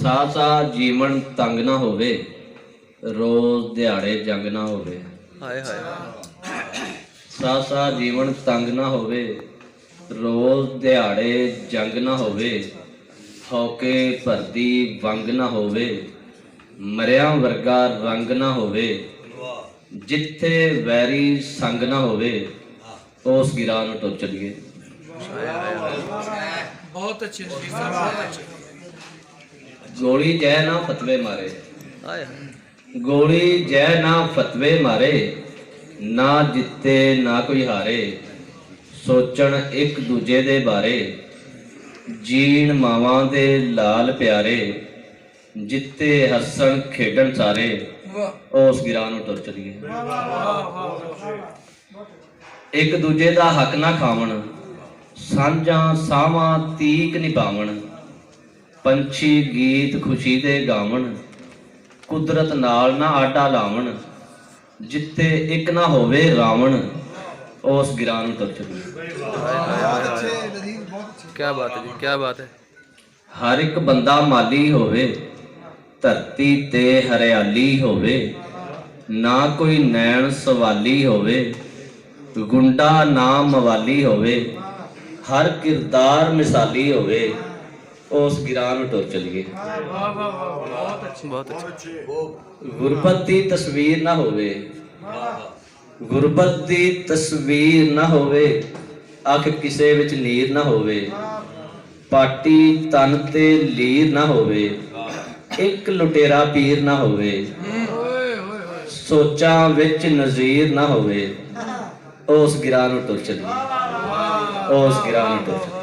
ਸਾਹ ਸਾਹ ਜੀਵਨ ਤੰਗ ਨਾ ਹੋਵੇ, ਰੋਜ਼ ਦਿਹਾੜੇ ਜੰਗ ਨਾ ਹੋਵੇ। ਹਾਏ ਹਾਏ। ਸਾਹ ਸਾਹ ਜੀਵਨ ਤੰਗ ਨਾ ਹੋਵੇ, ਰੋਜ਼ ਦਿਹਾੜੇ ਜੰਗ ਨਾ ਹੋਵੇ। ਹੌਕੇ ਭਰਦੀ ਵੰਗ ਨਾ ਹੋਵੇ, ਮਰਿਆਂ ਵਰਗਾ ਰੰਗ ਨਾ ਹੋਵੇ। ਜਿੱਥੇ ਵੈਰੀ ਸੰਗ ਨਾ ਹੋਵੇ, ਉਸ ਗਿਰਾਂ ਨੂੰ ਟੁਰ ਚਲੀਏ। बहुत अच्छे बहुत अच्छे। ਗੋਲੀ ਜੈ ਨਾ ਫਤਵੇ ਮਾਰੇ, ਹਾਏ ਹਾਏ। ਗੋਲੀ ਜੈ ਨਾ ਫਤਵੇ ਮਾਰੇ। ਨਾ ਜਿੱਤੇ ਨਾ ਕੋਈ ਹਾਰੇ, ਸੋਚਣ ਇੱਕ ਦੂਜੇ ਦੇ ਬਾਰੇ। ਜੀਣ ਮਾਵਾਂ ਦੇ ਲਾਲ ਪਿਆਰੇ, ਜਿੱਤੇ ਹੱਸਣ ਖੇਡਣ ਸਾਰੇ। ਉਸ ਗਿਰਾਂ ਨੂੰ ਟੁਰ ਚਲੀਏ। ਇੱਕ ਦੂਜੇ ਦਾ ਹੱਕ ਨਾ ਖਾਵਣ, ਸਾਂਝਾਂ ਸਾਵਾਂ ਤੀਕ ਨਿਭਾਵਣ। ਪੰਛੀ ਗੀਤ ਖੁਸ਼ੀ ਦੇ ਗਾਵਣ, ਕੁਦਰਤ ਨਾਲ ਨਾ ਆਟਾ ਲਾਵਣ। ਜਿੱਥੇ ਇੱਕ ਨਾ ਹੋਵੇ ਰਾਵਣ, ਉਸ ਗਿਰਾਂ ਨੂੰ ਟੁਰ ਚਲੀਏ। क्या बात है जी, क्या बात है। ਹਰ ਇੱਕ ਬੰਦਾ ਮਾਲੀ ਹੋਵੇ, ਧਰਤੀ ਤੇ ਹਰਿਆਲੀ ਹੋਵੇ। ਨਾ ਕੋਈ ਨੈਣ ਸਵਾਲੀ ਹੋਵੇ, ਗੁੰਡਾ ਨਾ ਮਵਾਲੀ ਹੋਵੇ। ਹਰ ਕਿਰਦਾਰ ਮਿਸਾਲੀ ਹੋਵੇ, ਉਸ ਗਿਰਾਂ ਨੂੰ ਟੁਰ ਚਲੀਏ। बहुत अच्छे। ਗੁਰਬਤ ਦੀ ਤਸਵੀਰ ਨਾ ਹੋਵੇ, ਗੁਰਬਤ ਦੀ ਤਸਵੀਰ ਨਾ ਹੋਵੇ। ਅੱਖ ਕਿਸੇ ਵਿੱਚ ਨੀਰ ਨਾ ਹੋਵੇ, ਪਾਟੀ ਤਨ ਤੇ ਲੀਰ ਨਾ ਹੋਵੇ। ਇੱਕ ਲੁਟੇਰਾ ਪੀਰ ਨਾ ਹੋਵੇ, ਸੋਚਾਂ ਵਿੱਚ ਨਜ਼ੀਰ ਨਾ ਹੋਵੇ। ਉਸ ਗਿਰਾਂ ਨੂੰ ਟੁਰ ਚਲੀਏ। ਉਸ ਗਿਰਾਂ ਨੂੰ ਟੁਰ ਚਲੀਏ।